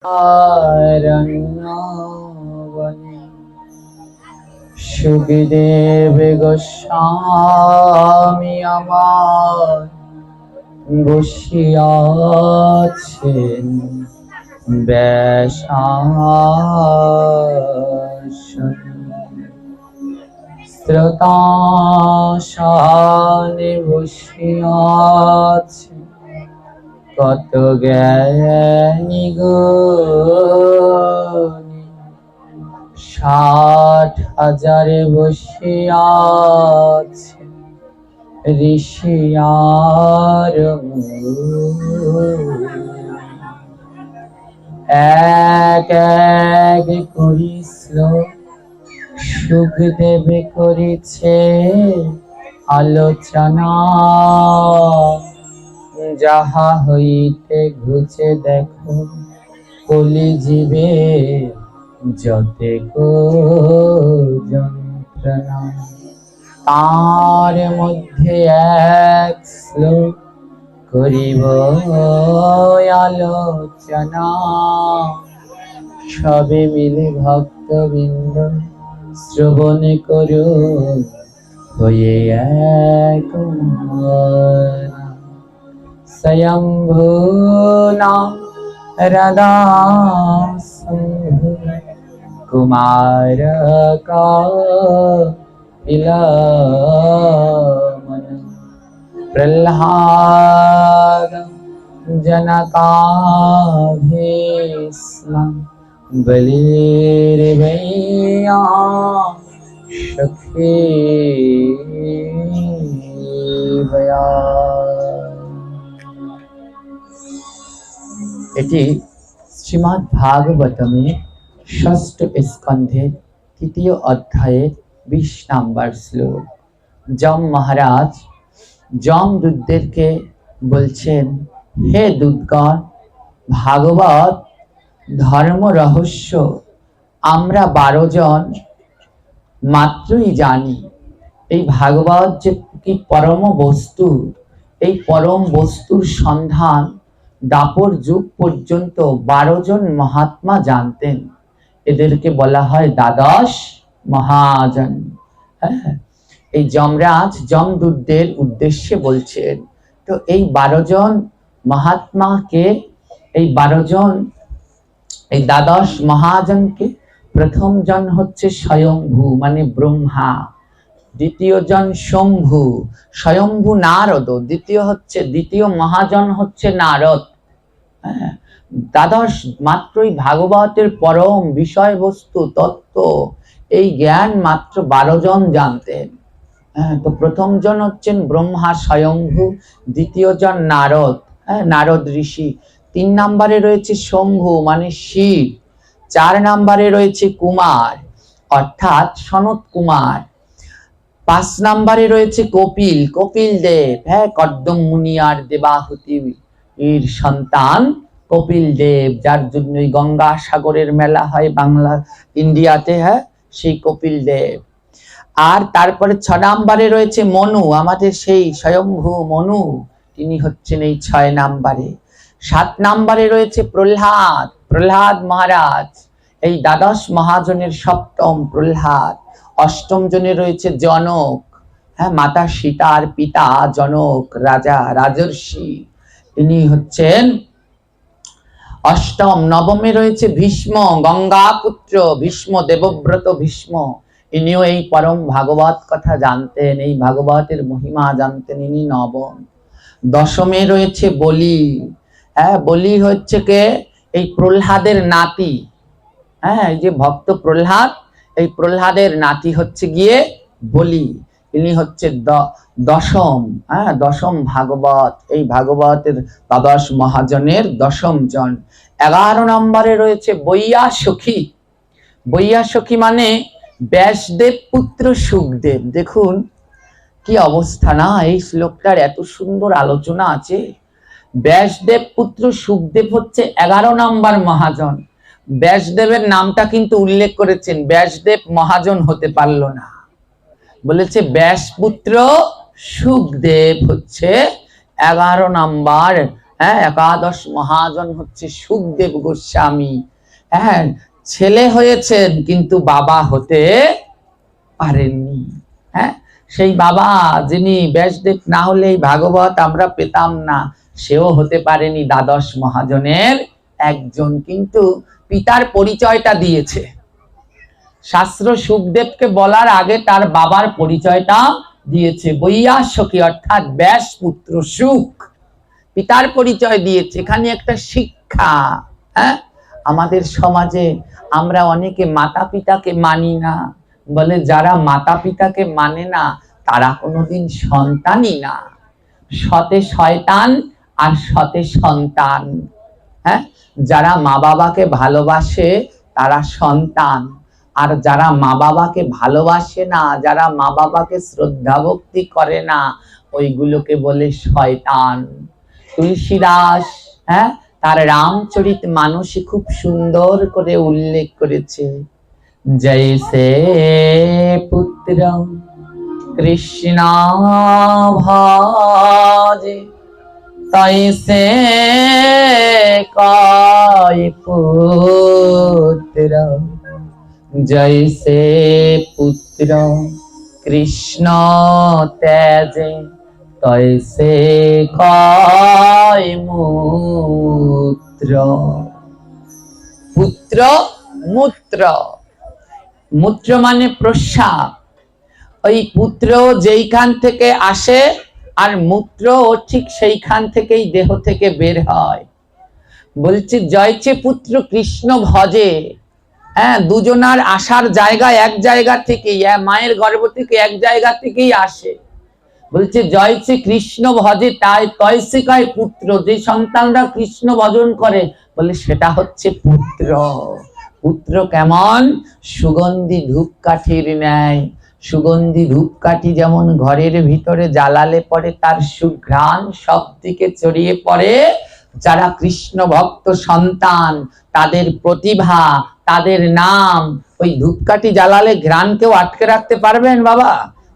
আরণ্যবনে সুখদেব গোস্বামী আমার বসিয়াছেন ব্যাসাসনে, শ্রোতাসনে বসিয়াছেন কত জ্ঞানী গুণী, ৬০,০০০ বসিয়াছে ঋষি আর এক এক করি শ্লোক সুখদেব করিছে আলোচনা, যাহা হইতে ঘুচে দেখো কলি জীবে যতেক যন্ত্রণা। তার মধ্যে এক শ্লোক করিব আলোচনা, সবে মিলে ভক্তবৃন্দ শ্রবণ করুন হয়ে এক মন। স্বয়ম্ভু নাম রাধা শম্ভু কুমার কাপিলমন, প্রহ্লাদ জনকাভীষ্ম বলির্ভৈয়া সখী ভয়া। এটি শ্রীমদ্ ভাগবতমের ষষ্ঠ স্কন্ধের ৩য় অধ্যায়ের ২০ নম্বর শ্লোক। যম মহারাজ যমদূতদেরকে বলছেন, হে দূতগণ, ভাগবত ধর্ম রহস্য আমরা ১২ জন মাত্রই জানি। এই ভাগবত যে কি পরম বস্তু, এই পরম বস্তুর সন্ধান দাপর যুগ পর্যন্ত ১২ জন মহাত্মা জানতেন। এদেরকে বলা হয় দ্বাদশ মহাজন। হ্যাঁ, এই যমরাজ যমদূতদের উদ্দেশ্যে বলছেন। তো এই ১২ জন মহাত্মাকে, এই ১২ জন, এই দ্বাদশ মহাজনকে প্রথম জন হচ্ছে স্বয়ম্ভু মানে ব্রহ্মা, দ্বিতীয় জন শম্ভু, স্বয়ম্ভু নারদ, দ্বিতীয় মহাজন হচ্ছে নারদ। হ্যাঁ, দ্বাদশ মাত্রই ভাগবতের পরম বিষয়বস্তু তত্ত্ব এই জ্ঞান মাত্র ১২ জন জানতেন। হ্যাঁ, তো প্রথম জন হচ্ছেন ব্রহ্মা স্বয়ম্ভু, দ্বিতীয় জন নারদ, হ্যাঁ নারদ ঋষি, ৩ নম্বরে রয়েছে শম্ভু মানে শিব, ৪ নম্বরে রয়েছে কুমার অর্থাৎ সনত কুমার, ৫ নম্বরে রয়েছে কপিল, কপিল দেব, হ্যাঁ কর্দম মুনি আর দেবাহুতি এর সন্তান কপিল দেব, যার জন্য গঙ্গা সাগরের মেলা হয় বাংলা ইন্ডিয়াতে, হ্যাঁ সেই কপিল দেব। আর তারপরে ৬ নম্বরে রয়েছে মনু, আমাদের সেই স্বয়ম্ভু মনু, তিনি হচ্ছেন এই ৬ নম্বরে। ৭ নম্বরে রয়েছে প্রহ্লাদ, প্রহ্লাদ মহারাজ, এই দ্বাদশ মহাজনের সপ্তম প্রহ্লাদ। ৮ম জনে রয়েছে জনক, হ্যাঁ মাতা সীতার পিতা জনক রাজা রাজর্ষি, ইনি হচ্ছেন ৮ম। ৯মে রয়েছে ভীষ্ম, গঙ্গা পুত্র ভীষ্ম, দেবব্রত ভীষ্ম, ইনিও এই পরম ভাগবত কথা জানতেন, এই ভাগবতের মহিমা জানতেন, ইনি ৯ম। ১০মে রয়েছে বলি, হ্যাঁ বলি হচ্ছে কে, এই প্রহ্লাদের নাতি, হ্যাঁ এই যে ভক্ত প্রহ্লাদ, এই প্রহ্লাদের নাতি হচ্ছে গিয়ে বলি, ইনি হচ্ছে ১০ম, হ্যাঁ ১০ম ভাগবত, এই ভাগবতের দ্বাদশ মহাজনের ১০ম জন। ১১ নম্বরে রয়েছে বৈয়াসখী, বৈয়াসখী মানে ব্যাসদেব পুত্র সুখদেব। দেখুন কি অবস্থা না, এই শ্লোকটার এত সুন্দর আলোচনা আছে। ব্যাসদেব পুত্র সুখদেব হচ্ছে ১১ নম্বর মহাজন। ব্যাসদেবের নামটা কিন্তু উল্লেখ করেছেন, ব্যাসদেব মহাজন হতে পারল না, বলেছে ব্যাসপুত্র সুখদেব হচ্ছে 11 নম্বর হ্যাঁ, একাদশ মহাজন হচ্ছে সুখদেব গোস্বামী। হ্যাঁ, ছেলে হয়েছেন কিন্তু বাবা হতে পারেননি। হ্যাঁ, সেই বাবা যিনি ব্যাসদেব না হলে এই ভাগবত আমরা পেতাম না, সেও হতে পারেনি দ্বাদশ মহাজনের একজন, কিন্তু পিতার পরিচয়টা দিয়েছে। শাস্ত্র সুখদেবকে বলার আগে তার বাবার পরিচয়টা দিয়েছে। বৈয়াসকি অর্থাৎ ব্যাস পুত্র সুখ, পিতার পরিচয় দিয়েছে। এখানে একটা শিক্ষা। হ্যাঁ, আমাদের সমাজে আমরা অনেকে মাতা পিতাকে মানি না, বলে যারা মাতা পিতাকে মানে না তারা কোনোদিন সন্তানই না। সতে শয়তান আর সতে সন্তান। হ্যাঁ, যারা মা বাবাকে ভালোবাসে তারা সন্তান, আর যারা মা বাবাকে ভালোবাসে না, যারা মা বাবাকে শ্রদ্ধা ভক্তি করে না, ওইগুলোকে বলে শয়তান। তুলসীদাস হ্যাঁ তার রামচরিত মানসে খুব সুন্দর করে উল্লেখ করেছে, জৈসে পুত্র কৃষ্ণ ভজে তৈসে কয় পুত্র, জৈসে পুত্র কৃষ্ণ তেজে তৈসে কয় মূত্র। পুত্র মূত্র, মূত্র মানে প্রস্রাব। ওই পুত্র যেইখান থেকে আসে আর মূত্র ও ঠিক সেইখান থেকেই দেহ থেকে বের হয়। বলছে জয়চে পুত্র কৃষ্ণ ভজে। হ্যাঁ, দুজনার আসার জায়গা এক জায়গা থেকেই, মায়ের গর্ভ থেকে এক জায়গা থেকেই আসে। বলছে জয়চে কৃষ্ণ ভজে, তাই তয়সে কয় পুত্র, যে সন্তানরা কৃষ্ণ ভজন করে বলে সেটা হচ্ছে পুত্র। পুত্র কেমন? সুগন্ধি ধূপকাঠির ন্যায়। সুগন্ধি ধূপকাঠি যেমন ঘরের ভিতরে জ্বালালে পরে তার সুঘ্রাণ সব দিকে ছড়িয়ে পড়ে, যারা কৃষ্ণ ভক্ত সন্তান তাদের প্রতিভা, তাদের নাম, ওই ধূপকাঠি জ্বালালে ঘ্রাণ কেউ আটকে রাখতে পারবেন বাবা?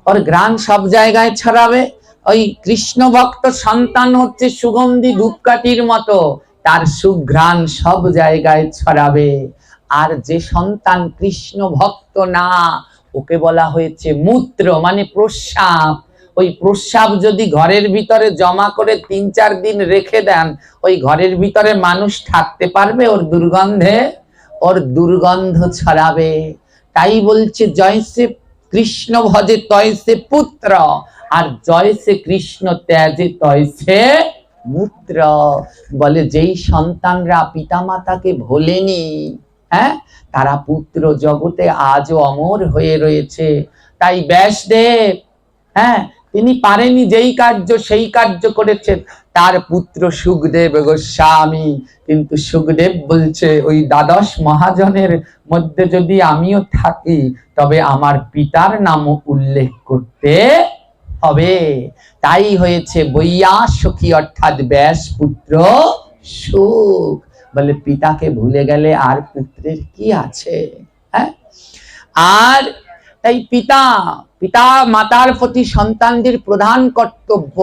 ওর ঘ্রাণ সব জায়গায় ছড়াবে। ওই কৃষ্ণ ভক্ত সন্তান হচ্ছে সুগন্ধি ধূপকাঠির মতো, তার সুঘ্রাণ সব জায়গায় ছড়াবে। আর যে সন্তান কৃষ্ণ ভক্ত না, ওকে বলা হয়েছে মূত্র, মানে প্রস্রাব। ওই প্রস্রাব যদি ঘরের ভিতরে জমা করে 3-4 দিন রেখে দেন, ওই ঘরের ভিতরে মানুষ থাকতে পারবে? ওর দুর্গন্ধে, ওর দুর্গন্ধ ছড়াবে। তাই বলছে জয়সে কৃষ্ণ ভজে তয়সে পুত্র, আর জয়সে কৃষ্ণ ত্যাজে তয়সে মূত্র। বলে যেই সন্তানরা পিতামাতাকে ভোলেনি, হ্যাঁ, তারা পুত্র জগতে আজও অমর হয়ে রয়েছে। তাই ব্যাসদেব হ্যাঁ তিনি পারেনি যেই কার্য সেই কার্য করেছেন তার পুত্র সুখদেব গোস্বামী। কিন্তু সুখদেব বলছে ওই দ্বাদশ মহাজনের মধ্যে যদি আমিও থাকি তবে আমার পিতার নামও উল্লেখ করতে হবে। তাই হয়েছে বৈয়াসকি অর্থাৎ ব্যাস পুত্র সুখ। বলে পিতাকে ভুলে গেলে আর পুত্রের কি আছে? হ্যাঁ, আর তাই পিতা পিতা মাতার প্রতি সন্তানদের প্রধান কর্তব্য।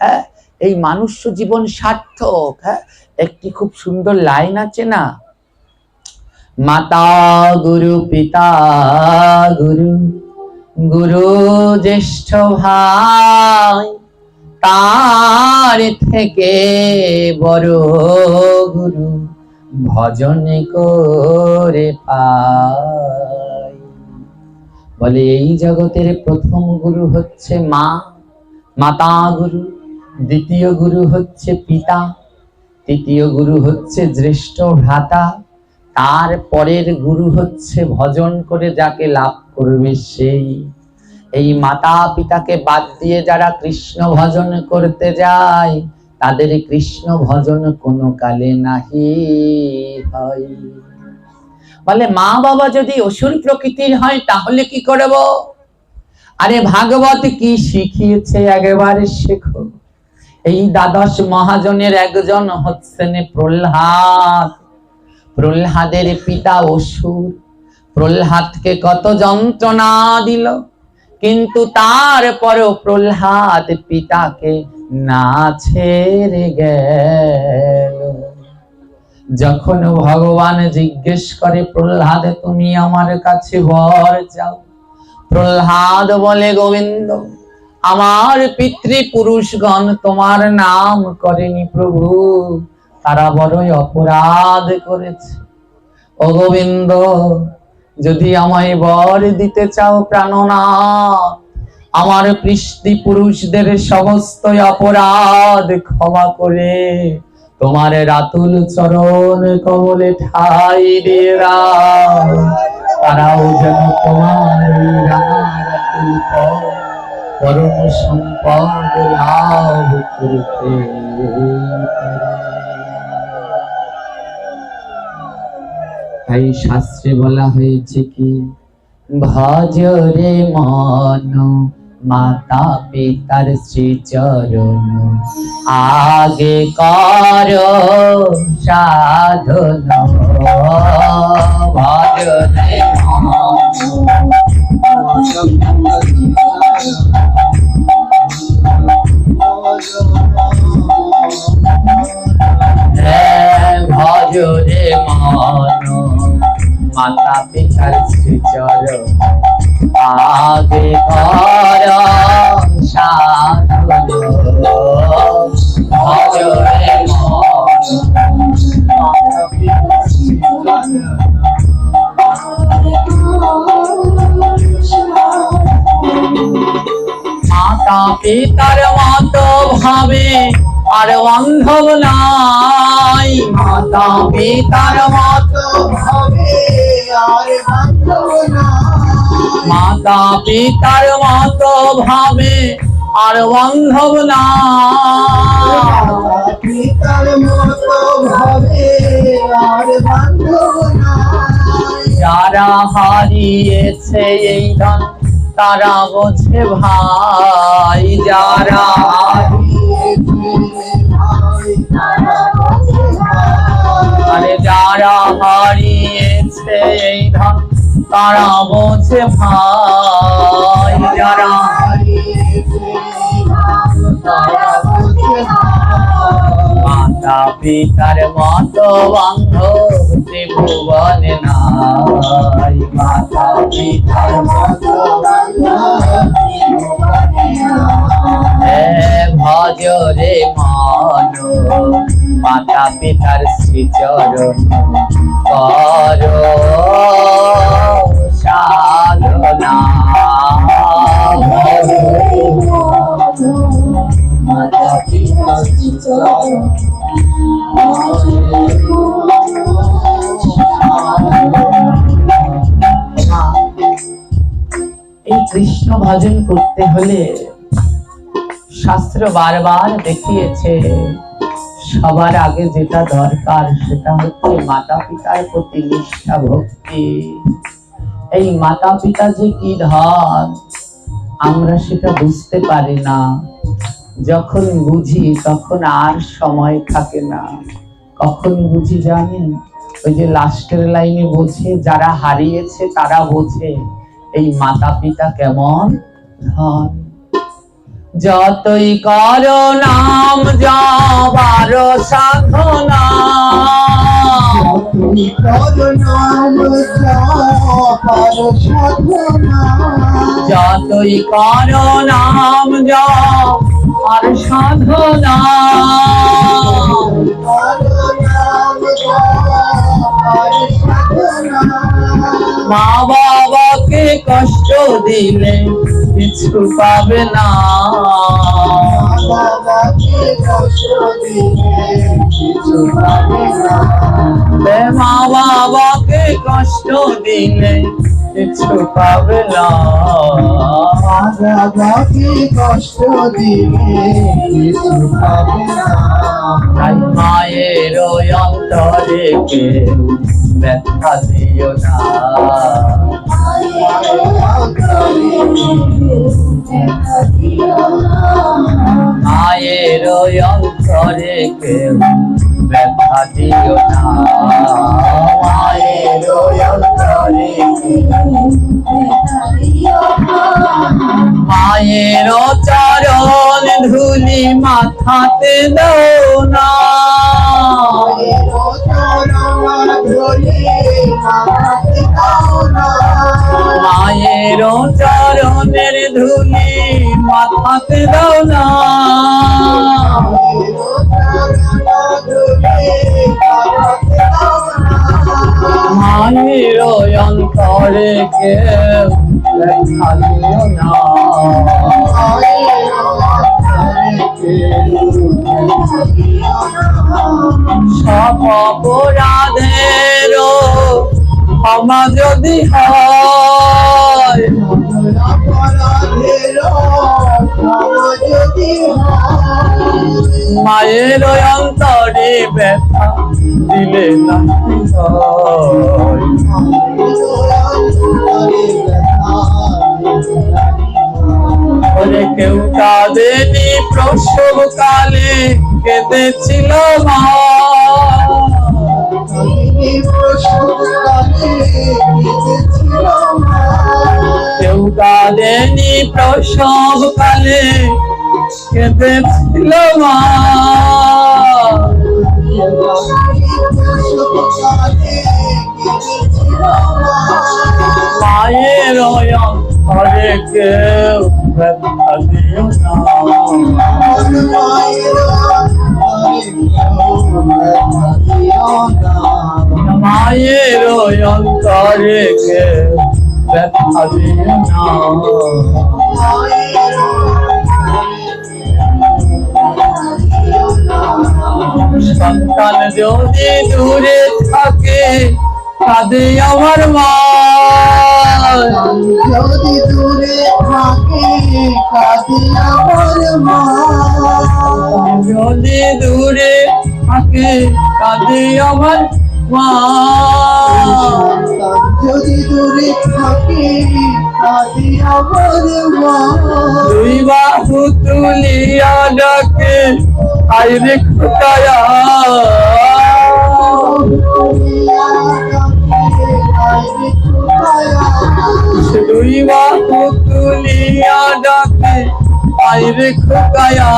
হ্যাঁ, এই মানুষ জীবন সার্থক। হ্যাঁ, একটি খুব সুন্দর লাইন আছে না, মাতা গুরু পিতা গুরু, গুরু জ্যেষ্ঠ ভাই, তার থেকে বড় গুরু ভজন করে পাই। বলে এই জগতের প্রথম গুরু হচ্ছে মা, মাতা গুরু। দ্বিতীয় গুরু হচ্ছে পিতা, তৃতীয় গুরু হচ্ছে জ্যেষ্ঠ ভ্রাতা, তার পরের গুরু হচ্ছে ভজন করে যাকে লাভ করবে সেই। এই মাতা পিতাকে বাদ দিয়ে যারা কৃষ্ণ ভজন করতে যায় তাদের কৃষ্ণ ভজন কোনো কালে নাহি হয়। বলে মা বাবা যদি অসুর প্রকৃতির হয় তাহলে কি করব? আরে ভাগবত কি শিখিয়েছে একবারে শেখো। এই দ্বাদশ মহাজনের একজন হচ্ছেন প্রহ্লাদ। প্রহ্লাদের পিতা অসুর, প্রহ্লাদকে কত যন্ত্রণা দিল, কিন্তু তারপরও প্রহ্লাদ পিতাকে না ছেড়ে গেল। যখন ভগবান জিজ্ঞেস করে, প্রহ্লাদ তুমি আমার কাছে বর চাও, প্রহ্লাদ বলে, গোবিন্দ আমার পিতৃপুরুষগণ তোমার নাম করেনি প্রভু, তারা বড়ই অপরাধ করেছে। ও গোবিন্দ, যদি আমায় বর দিতে চাও প্রাণনাথ, আমার পিতৃপুরুষদের সমস্ত অপরাধ ক্ষমা করে তোমার রাতুল চরণ কমলে ঠাই দিয়ে দাও, তারাও যেন তোমার রাতুল পরম সম্পদ লাভ করতে। তাই শাস্ত্রে বলা হয়েছে কি, ভজ রে মন মাতা পিতার শ্রীচরণ, আগে কর সাধন। ভজ রে ভজ রে মন মাতা পিতার শ্রীচরণ, আগে কর সাধন। ভজ রে মন মাতা পিতার শ্রীচরণ, মাতা পিতার মতো ভাবে আর বান্ধব নাই, মাতা পিতার মতো ভাবে আর বান্ধব নাই, মাতা পিতার মতো ভাবে আর বান্ধব নাই, পিতার মতো ভাবে আর বান্ধব নাই। যারা হারিয়েছে এই ধন তারা বোঝে ভাই, যারা আরে যারা হারিয়েছে এই ধন তারা বোঝে ভাই, যারা মাতা পিতার মতো বান্ধব ত্রিভুবনে নাই, মাতা পিতার মতো ভজ রে মন মাতা পিতার শ্রীচরণ, কর সাধনা। মাতা পিতার শ্রীচরণ, এই কৃষ্ণ ভজন করতে হলে শাস্ত্র বারবার দেখিয়েছে সবার আগে যেটা দরকার সেটা হচ্ছে মাতা পিতার প্রতি নিষ্ঠা ভক্তি। এই মাতা পিতা যে কি ধন আমরা সেটা বুঝতে পারি না, যখন বুঝি তখন আর সময় থাকে না। কখন বুঝি জানেন? ওই যে লাস্টের লাইনে বোঝে, যারা হারিয়েছে তারা বোঝে এই মাতা পিতা কেমন ধন। যতই করো নাম জবার সাধনা, যতই করো নাম জবার সাধনা, যতই করো নাম জবার সাধনা, মা বাবাকে কষ্ট দিলে কিছু পাবে না, বাবাকে কষ্ট দিলে কিছু পাবে না, মা বাবাকে কষ্ট দিলে কিছু পাবে না, বাবাকে কষ্ট দিলে কিছু পাবে না। তাই মায়ের অন্তরে কেউ ব্যথা দিও না, মায়ের অন্তরে কেউ ব্যথা দিও না, মায়ের অন্তরে কেউ ব্যথা দিও না। মায়ের চরণ ধুলি মাথাতে দাও না, মায়ের চরণের ধুলি মাথাতে দাও না, মায়ের অন্তরে কেউ ব্যথা দিও না, সব অপরাধের ক্ষমা যদি হয়, মায়ের অন্তরে ব্যথা দিলে না বলে কেউ কাঁদেনি প্রসব কালে কেঁদেছিল মা, কেউ কাঁদেনি প্রসব কালে কেঁদেছিল মা, মায়ের অন্তরে কেউ ব্যথা দিও না, মায়ের অন্তরে কেউ ব্যথা দিও না, সন্তান যদি দূরে থাকে কাঁদে আমার মা, যদি দূরে থাকে কাঁদে আমার মা, যদি দূরে থাকে কাঁদে আমার মা, যদি দূরে থাকে কাঁদে আমার মা, দুই বাহু তুলিয়া ডাকে আইরে খোকায়া, দুই বাহু তুলিয়া ডাকে আইরে খোকায়া,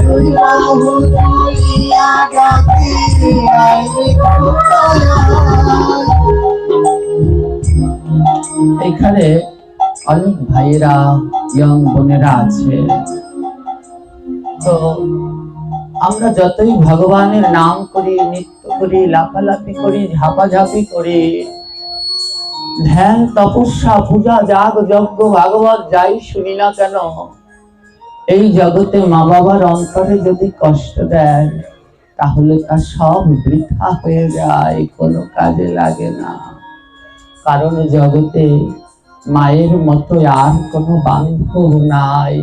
দুই বাহু তুলিয়া ডাকে আইরে খোকায়া। এখানে অনেক ভাইয়েরা ইয়ং বোনেরা আছে, তো আমরা যতই ভগবানের নাম করি, নৃত্য করি, লাফালাফি করি, ঝাপাঝাপি করি, ধ্যান তপস্যা পূজা যাগ যজ্ঞ ভাগবত যাই শুনি না কেন, এই জগতে মা বাবার অন্তরে যদি কষ্ট দেয় তাহলে তা সব বৃথা হয়ে যায়, কোনো কাজে লাগে না। কারণ জগতে মায়ের মতো আর কোনো বান্ধব নাই।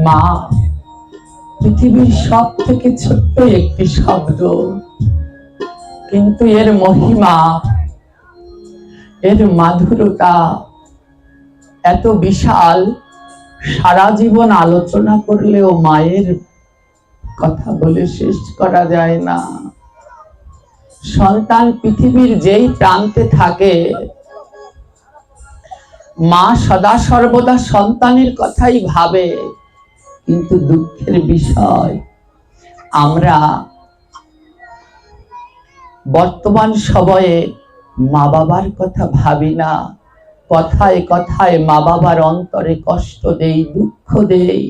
মা পৃথিবীর সব থেকে ছোট্ট একটি শব্দ, কিন্তু এর মহিমা, এর মাধুরতা এত বিশাল, সারা জীবন আলোচনা করলেও মায়ের কথা বলে শেষ করা যায় না। সন্তান পৃথিবীর যেই প্রান্তে থাকে, মা সদা সর্বদা সন্তানের কথাই ভাবে। কিন্তু দুঃখের বিষয়, আমরা বর্তমান সময়ে মা বাবার কথা ভাবি না। কথায় কথায় মা বাবার অন্তরে কষ্ট দেই, দুঃখ দেই।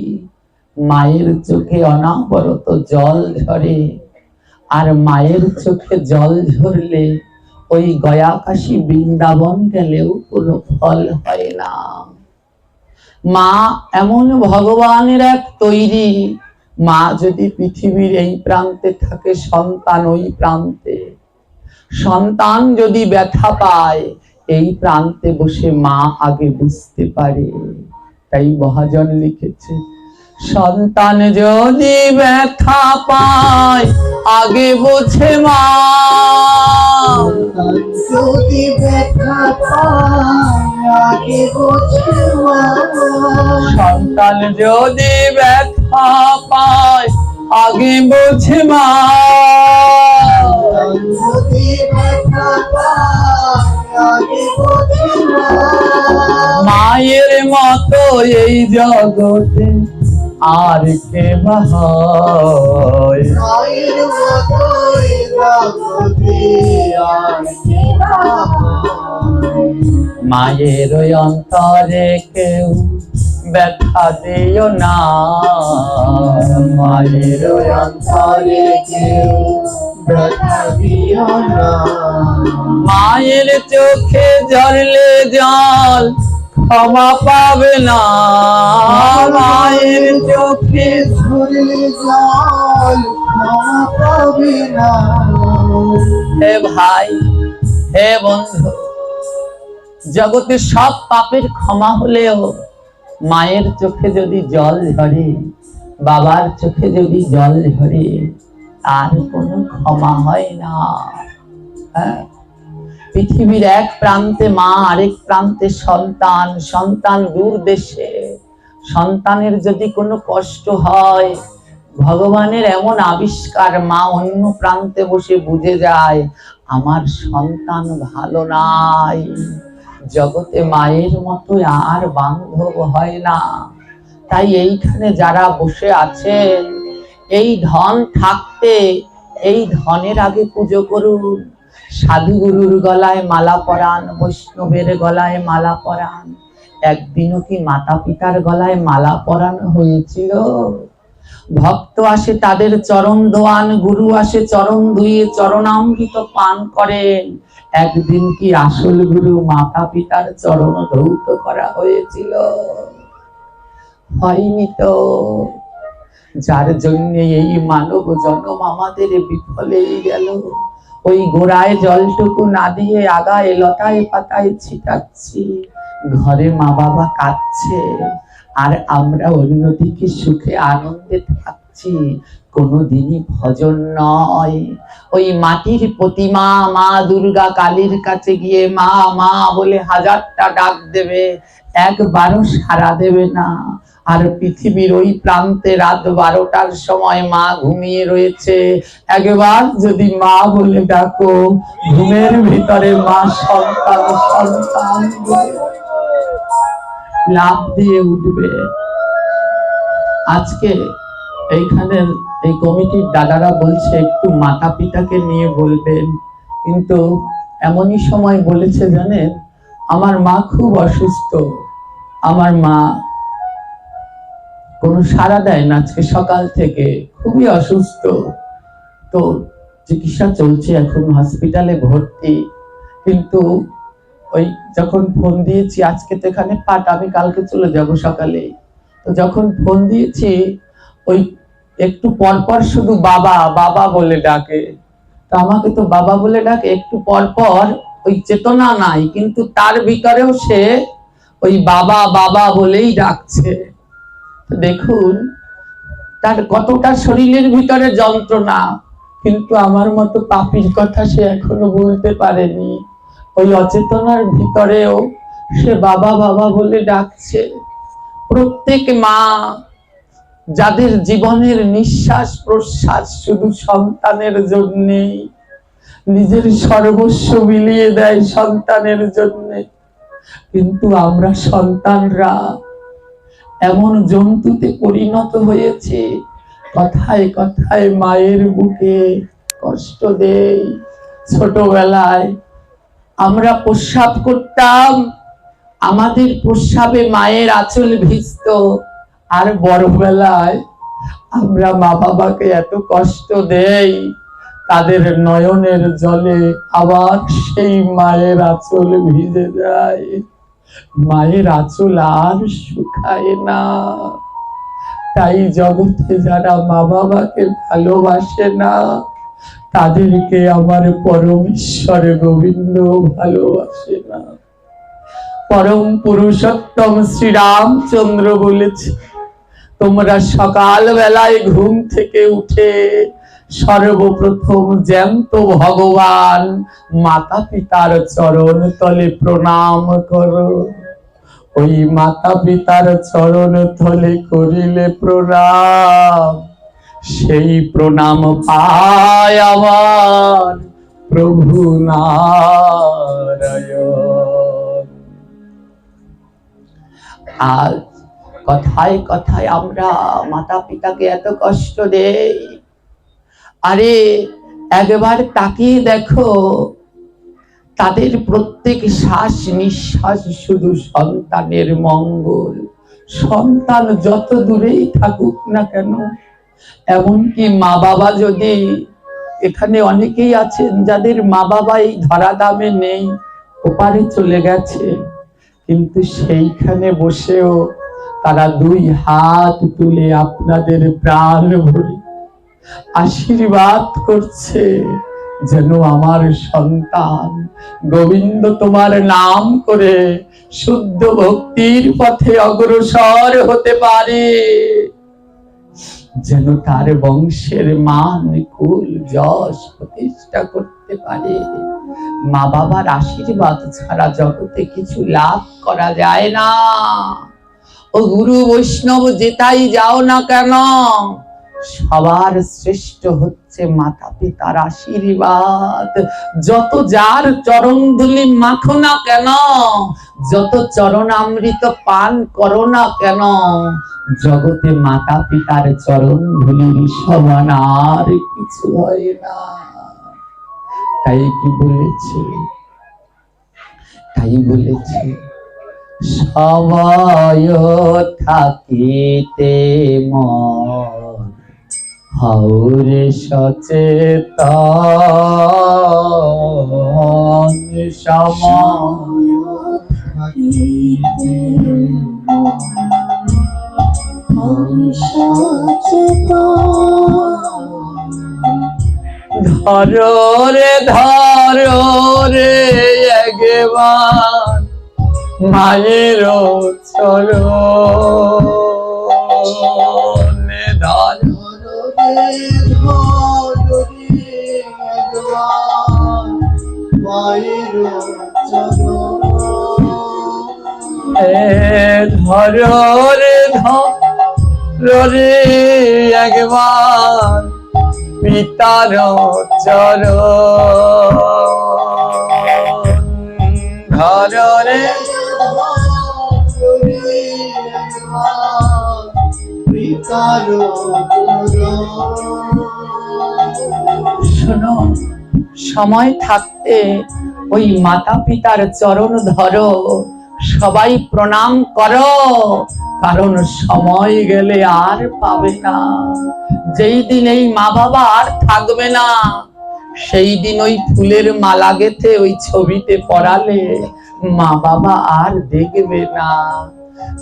মায়ের চোখে অনাবরত জল ঝরে, আর মায়ের চোখে জল ঝরলে ওই গয়া কাশী বৃন্দাবন গেলেও কোনো ফল হয় না। মা এমন ভগবানের এক তৈরি, মা যদি পৃথিবীর এই প্রান্তে থাকে, সন্তান ওই প্রান্তে। সন্তান যদি ব্যথা পায়, এই প্রান্তে বসে মা আগে বুঝতে পারে। তাই মহাজন লিখেছে, সন্তান যদি ব্যথা পায় আগে বোঝে মা, যদি ব্যথা পায় আগে বোঝে মা, সন্তান যদি ব্যথা পায় আগে বোঝে মা, যদি ব্যথা পায় আগে বোঝে মা। মায়ের মতো এই জগতে আর কে হয়? মায়ের মতো এই জগতে আর কে হয়? মায়ের ওই অন্তরে কেউ ব্যথা দিও না, মায়ের ওই অন্তরে কেউ ব্যথা দিও না। মায়ের চোখে ঝরলে জল ক্ষমা পাবে না, মায়ের চোখে ঝরলে জল ক্ষমা পাবে না। হে ভাই, হে বন্ধু, জগতে সব পাপের ক্ষমা হলেও মায়ের চোখে যদি জল ঝরে, বাবার চোখে যদি জল ঝরে, তার কোনো ক্ষমা হয় না। হ্যাঁ, পৃথিবীর এক প্রান্তে মা, আরেক প্রান্তে সন্তান, সন্তান দূর দেশে। সন্তানের যদি কোনো কষ্ট হয়, ভগবানের এমন আবিষ্কার, মা অন্য প্রান্তে বসে বুঝে যায় আমার সন্তান ভালো নাই। জগতে মায়ের মতো আর বান্ধব হয় না। তাই এইখানে যারা বসে আছেন, এই ধন থাকতে এই ধনের আগে পুজো করুন। সাধুগুরুর গলায় মালা পরান, বৈষ্ণবের গলায় মালা পরান। একদিনও কি মাতা পিতার গলায় মালা পরানো হয়েছিল? ভক্ত আসে তাদের চরণ দোয়ান, গুরু আসে চরণ ধুয়ে চরণামৃত পান করেন। একদিন কি আসল গুরু মাতা পিতার চরণ ধৌত করা হয়েছিল? হয়নি তো। যার জন্য এই মানব জন্ম আমাদের বিফলেই গেল। ওই গোড়ায় জলটুকু না দিয়ে আগায় লতায় পাতায় ছিটাচ্ছি, ঘরে মা বাবা কাঁদছে, আর আমরা অন্যদিকে সুখে আনন্দে থাকছি। কোনোদিনই ভজন নয়। ওই মাটির প্রতিমা মা দুর্গা কালীর কাছে গিয়ে মা মা বলে হাজারটা ডাক দেবে, একবারও সাড়া দেবে না। আর পৃথিবীর ওই প্রান্তে রাত 12টার সময় মা ঘুমিয়ে রয়েছে, একবার যদি মা বলে ডাকো, ঘুমের ভিতরে মা সন্তান সন্তান লাফ দিয়ে উঠবে। আজকে এইখানে এই কমিটির দাদারা বলছে একটু মাতা পিতাকে নিয়ে বলবেন, কিন্তু এমনই সময় বলেছে জানেন, আমার মা খুব অসুস্থ, আমার মা কোনো সাড়া দেয় না আজকে সকাল থেকে, খুবই অসুস্থ। তো চিকিৎসা চলছে, এখন হসপিটালে ভর্তি। কিন্তু ওই যখন ফোন দিয়েছি, আজকে তো এখানে পাঠ, আমি কালকে চলে যাব সকালে। তো যখন ফোন দিয়েছি, ওই একটু পরপর শুধু বাবা বাবা বলে ডাকে। তো আমাকে তো বাবা বলে ডাকে, একটু পরপর ওই চেতনা নাই, কিন্তু তার ভিতরেও সে ওই বাবা বাবা বলেই ডাকছে। দেখুন তার কতটা শরীরের ভিতরে যন্ত্রণা, কিন্তু আমার মতো পাপীর কথা সে এখনো বলতে পারেনি। ওই অচেতনার ভিতরেও সে বাবা বাবা বলে ডাকছে। প্রত্যেক মা যাদের জীবনের নিঃশ্বাস প্রশ্বাস শুধু সন্তানের জন্যে, নিজের সর্বস্ব বিলিয়ে দেয় সন্তানের জন্যে, কিন্তু আমরা সন্তানরা এমন জন্তুতে পরিণত হয়েছে, কথায় কথায় মায়ের বুকে কষ্ট দেই। ছোটবেলায় আমরা প্রস্রাব করতাম, আমাদের প্রস্রাবে মায়ের আঁচল ভিজত, আর বড়বেলায় আমরা মা বাবাকে এত কষ্ট দেই, তাদের নয়নের জলে আবার সেই মায়ের আঁচল ভিজে যায়। মায়ের আঁচল আর শুকায় না। তাই জগতে যারা মা বাবাকে ভালোবাসে না, তাদেরকে আমার পরমেশ্বর গোবিন্দ ভালোবাসে না। পরম পুরুষোত্তম শ্রীরামচন্দ্র বলেছে, তোমরা সকাল বেলায় ঘুম থেকে উঠে সর্বপ্রথম জ্যান্ত ভগবান মাতা পিতার চরণ তলে প্রণাম করো। ওই মাতা পিতার চরণ তলে করিলে প্রণাম, সেই প্রণাম পায় আমার প্রভু নারায়ণ। আর কথায় কথায় আমরা মাতা পিতাকে এত কষ্ট দেই। আরে একবার তাকিয়ে দেখো, তাদের প্রত্যেক শ্বাস নিঃশ্বাস শুধু সন্তানের মঙ্গল। সন্তান যত দূরেই থাকুক না কেন, এমনকি মা বাবা যদি, এখানে অনেকেই আছেন যাদের মা বাবা এই ধরাধামে নেই, ওপারে চলে গেছে, কিন্তু সেইখানে বসেও তারা দুই হাত তুলে আপনাদের প্রাণ ভরে আশীর্বাদ করছে, যেন আমার সন্তান গোবিন্দ তোমার নাম করে শুদ্ধ ভক্তির পথে অগ্রসর হতে পারে, যেন তার বংশের মান কুল যশ প্রতিষ্ঠা করতে পারে। মা বাবার আশীর্বাদ ছাড়া জগতে কিছু লাভ করা যায় না। ও গুরু বৈষ্ণব যেটাই যাও না কেন, সবার শ্রেষ্ঠ হচ্ছে মাতা পিতার আশীর্বাদ। যত যার চরণ ধুলি মাখো না কেন, যত চরণামৃত পান করো না কেন, জগতে মাতা পিতার চরণ ধুলির সমান আর কিছু হয় না। তাই কি বলেছে, তাই বলেছে, সময় থাকিতে মন হৌরে সচেতন, সময় থাকিতে মন ধরো রে একবার মায়ের চরণে ধরো মায়ের ধরো রে একবার পিতার চরণ, ধরো রে শোনো, সময় থাকতে ওই মাতা পিতার চরণ ধরো, সবাই প্রণাম করো, কারণ সময় গেলে আর পাবে না। যেই দিন এই মা বাবা আর থাকবে না, সেই দিন ওই ফুলের মালা গেঁথে ওই ছবিতে পরালে মা বাবা আর দেখবে না।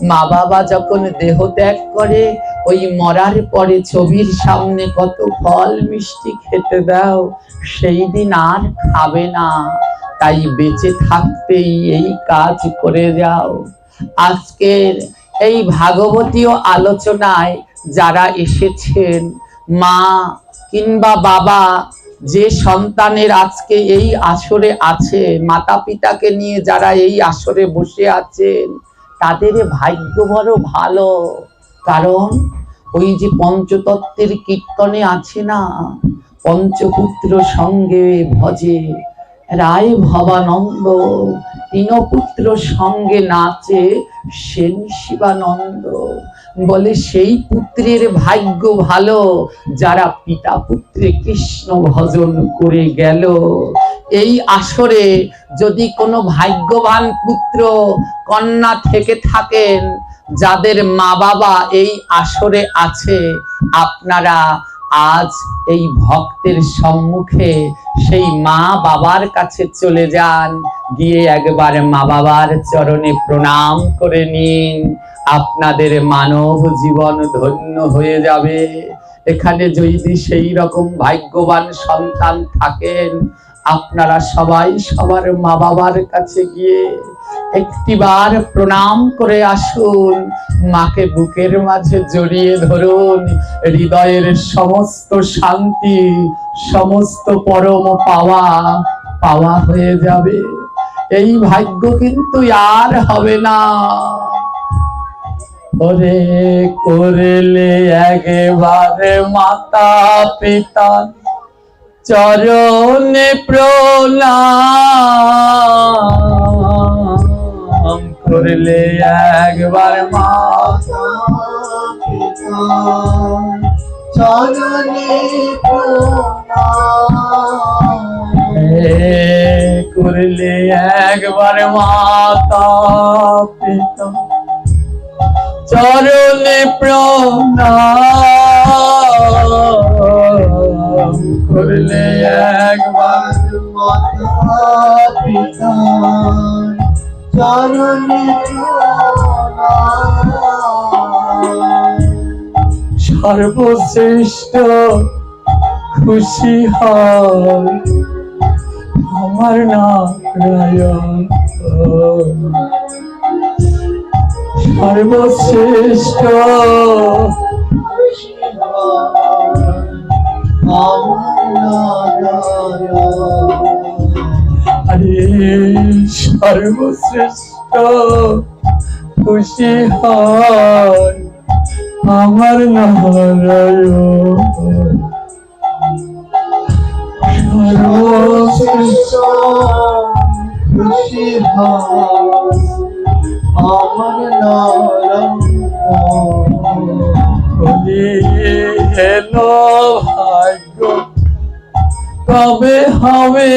মা বাবা যখন দেহ ত্যাগ করে, ওই মরার পরে ছবির সামনে কত ফল মিষ্টি খেতে দাও, সেই দিন আর খাবে না। তাই বেঁচে থাকতেই এই কাজ করে যাও। আজকের এই ভাগবতীয় আলোচনায় যারা এসেছেন, মা কিংবা বাবা, যে সন্তানের আজকে এই আসরে আছে, মাতা পিতাকে নিয়ে যারা এই আসরে বসে আছেন, তাদের ভাগ্য বড় ভালো। কারণ ওই যে পঞ্চতত্ত্বের কীর্তনে আছে না, পঞ্চপুত্র সঙ্গে ভজে রায় ভবানন্দ, তিনপুত্র সঙ্গে নাচে সেন শিবানন্দ। বলে সেই পুত্রের ভাগ্য ভালো যারা পিতা পুত্রে কৃষ্ণ ভজন করে গেল। এই আসরে যদি কোনো ভাগ্যবান পুত্র কন্যা থেকে থাকেন, যাদের মা বাবা এই আসরে আছে, আপনারা আজ এই ভক্তের সম্মুখে সেই মা বাবার কাছে চলে যান, গিয়ে একবার মা বাবার চরণে প্রণাম করে নিন, আপনাদের মানব জীবন ধন্য হয়ে যাবে। এখানে যদি সেই রকম ভাগ্যবান সন্তান থাকেন, আপনারা সবাই সবার মা বাবার কাছে গিয়ে একটিবার প্রণাম করে আসুন, মাকে বুকের মাঝে জড়িয়ে ধরুন। হৃদয়ের সমস্ত শান্তি, সমস্ত পরম পাওয়া হয়ে যাবে। এই ভাগ্য কিন্তু আর হবে না। ওরে করলে একবারে মাতা পিতা চরণে প্রণাম, করলে একবার মা চরণে প্রণাম করলে একবার মাতা পিতা চরণে প্রণাম করলে একবার মাতা পিতা চরণে প্রণাম সর্বশ্রেষ্ঠ খুশি হয় আমার নারায়ণ সর্বশ্রেষ্ঠ আরে সর্বশ্রেষ্ঠ খুশি হয় আমার নারায়ণ সর্বশ্রেষ্ঠ খুশি হয় আমার নারায়ণ বলি এলো ভাগ্য কবে হবে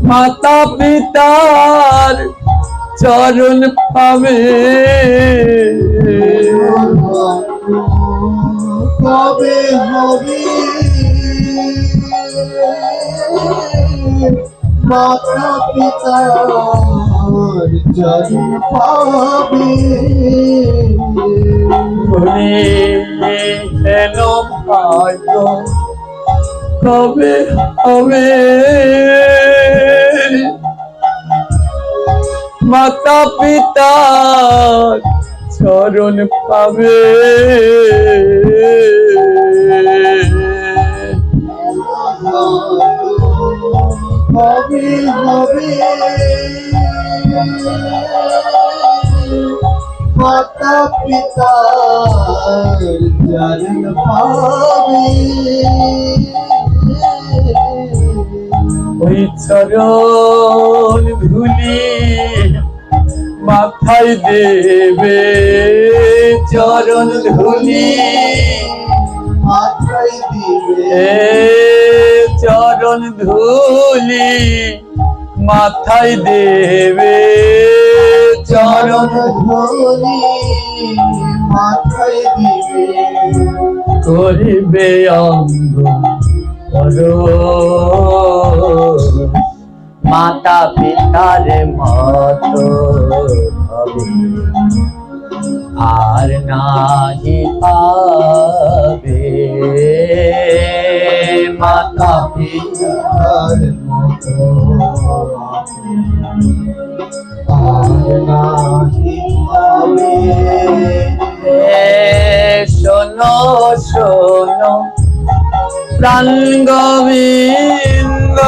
মাতা পিতার চরণ পাবে কবে হবে মাতা পিতার চরণ পাবে বলি এলো ভাগ্য কবে হবে মাতা পিতার চরণ পাবে কবে হবে মাতা পিতার চরণ পাবে ওই চরণ ধুলি মাথায় দেবে চরণ ধুলি মাথায় দিবে চরণ ধুলি মাথায় দেবে চরণ ধরি মাথায় দিবে করিবে অঙ্গ মাতা পিতার মতো হবে আর নাহি পাবে মাতা পিতার মতো আর নাহি পাবে শোনো শোনো প্রাণ গোবিন্দ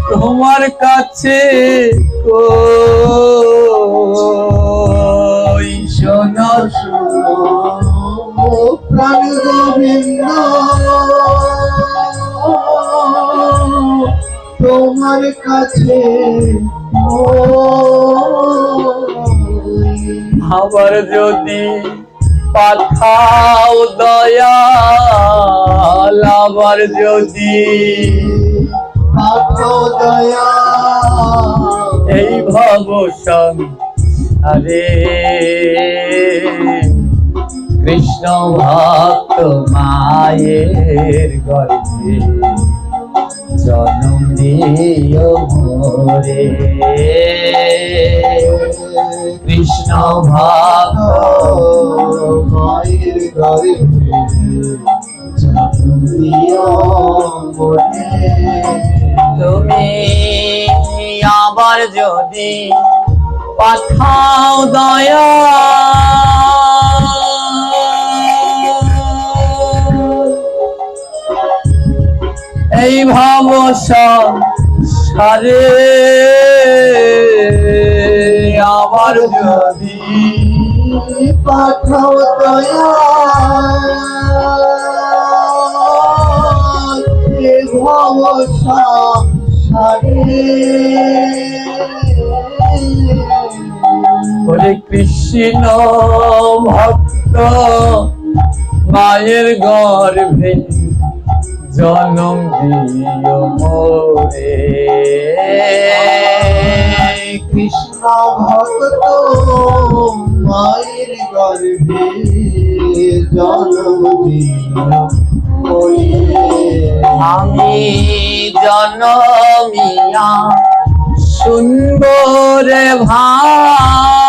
তোমার কাছে কই শোনো প্রাণ গোবিন্দ তোমার কাছে আবার যদি পাঠাও দয়াল আবার যদি দয়া এই ভব সংসারে কৃষ্ণ ভক্ত মায়ের গর্ভে জন্ম দিও মোরে কৃষ্ণ ভক্ত মায়ের গর্ভে জন্ম দিও মোরে তুমি আবার যদি পাঠাও দয়া এই ভাব সংসারে আবার যদি পাঠাও দয়া ভবসা হরে কৃষ্ণ ভক্ত মায়ের গর্ভে জন্ম দিও মোরে। কৃষ্ণ ভক্ত মায়ের গর্ভে জন্ম দিল মোরে। আমি জনমিয়া শুনবো রে ভাই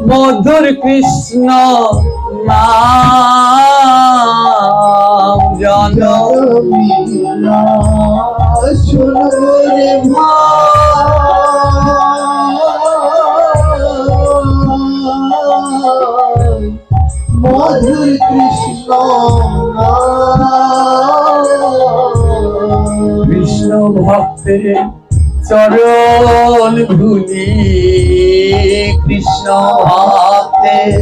মধুর কৃষ্ণ নাম। জনমিয়া শুনবো রে ভাই মধুর কৃষ্ণ কৃষ্ণ ভক্তের চরণ ধুলি। কৃষ্ণ ভক্তের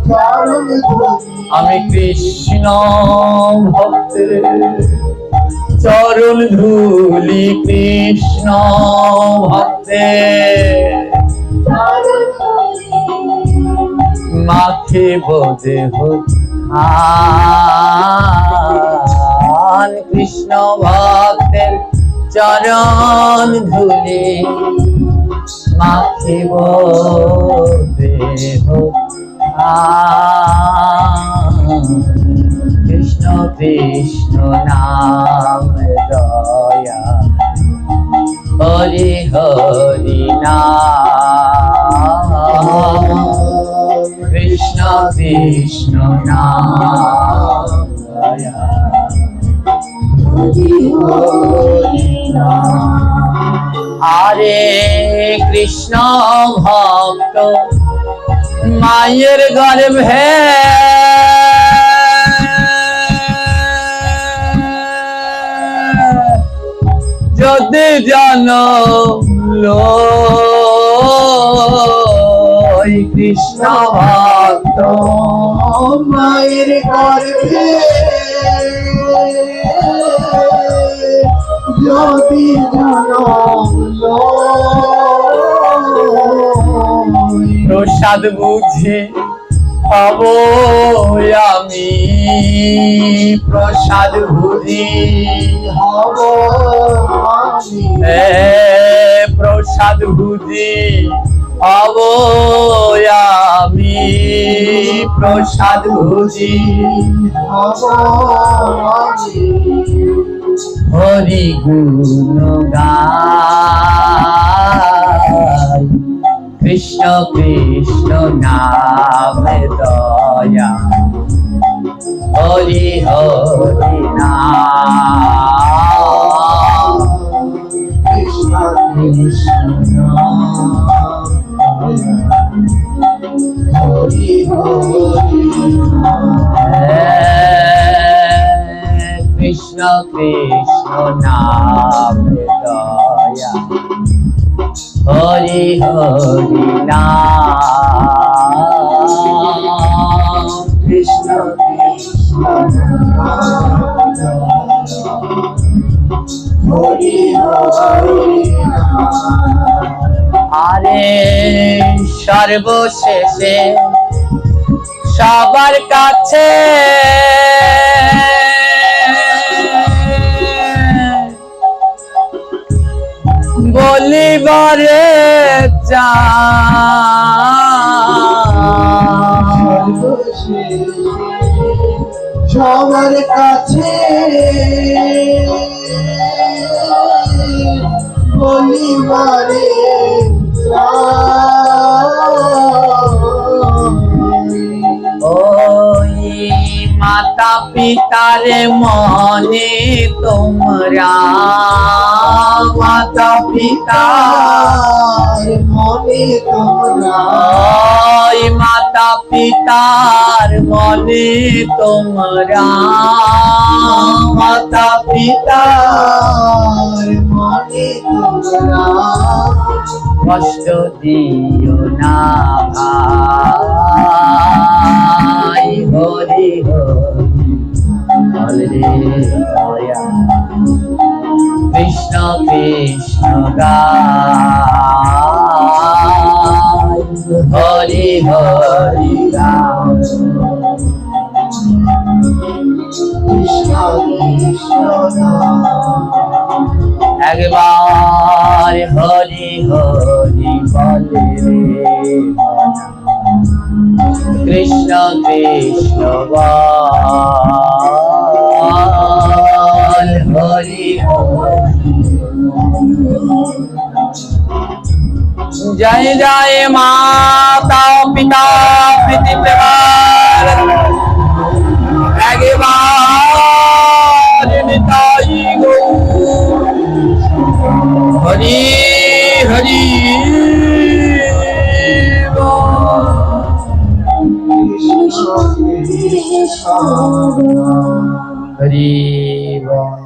চরণ ধুলি। আমি কৃষ্ণ ভক্তের চরণ ধুলি। কৃষ্ণ ভক্তের মাথে বোঝে হোক কৃষ্ণ ভক্তের চরণ ধুলি। মাথে বোঝে হোক কৃষ্ণ কৃষ্ণ নাম দয়া। হরি হরি নাম কৃষ্ণ কৃষ্ণ নাম দয়া। হরি হরি আরে কৃষ্ণ ভক্ত মায়ের গর্ভে যদি জন্ম কৃষ্ণ ভক্ত মায়ের গর্ভে যদি জন্ম প্রসাদ বুঝি পাব আমি। প্রসাদ বুঝি হব আমি। প্রসাদ বুঝি পাব আমি। প্রসাদ বুঝি হব আমি। হরি গুণ গাই কৃষ্ণ কৃষ্ণ নাম দয়া। হরি হরি নাম কৃষ্ণ কৃষ্ণ হরি হরি কৃষ্ণ কৃষ্ণ নাম দয়া। হরি হরি নাম কৃষ্ণ কৃষ্ণ হরি হরি আরে সর্বশেষে সবার কাছে বলিবারে সবার কাছে বলিবারে ওই মাতা পিতার মনে তোমরা মাতা পিতার মনে তোমরা ওই মাতা পিতার মনে তোমরা মাতা পিতার মনে তোমরা কষ্ট দিও না ভাই। হরি হরি হরে দয়া। কৃষ্ণ কৃষ্ণ গায়, হরি হরি গায়। কৃষ্ণ কৃষ্ণ একবার হরি হরি বলে রে মনা, কৃষ্ণ কৃষ্ণ বল, হরি হরি। জয় জয় মাতা পিতা প্রীতি প্রেমার, একবার নিতাই গৌর, হরি হরি বল। কৃষ্ণ কৃষ্ণ হরি বল।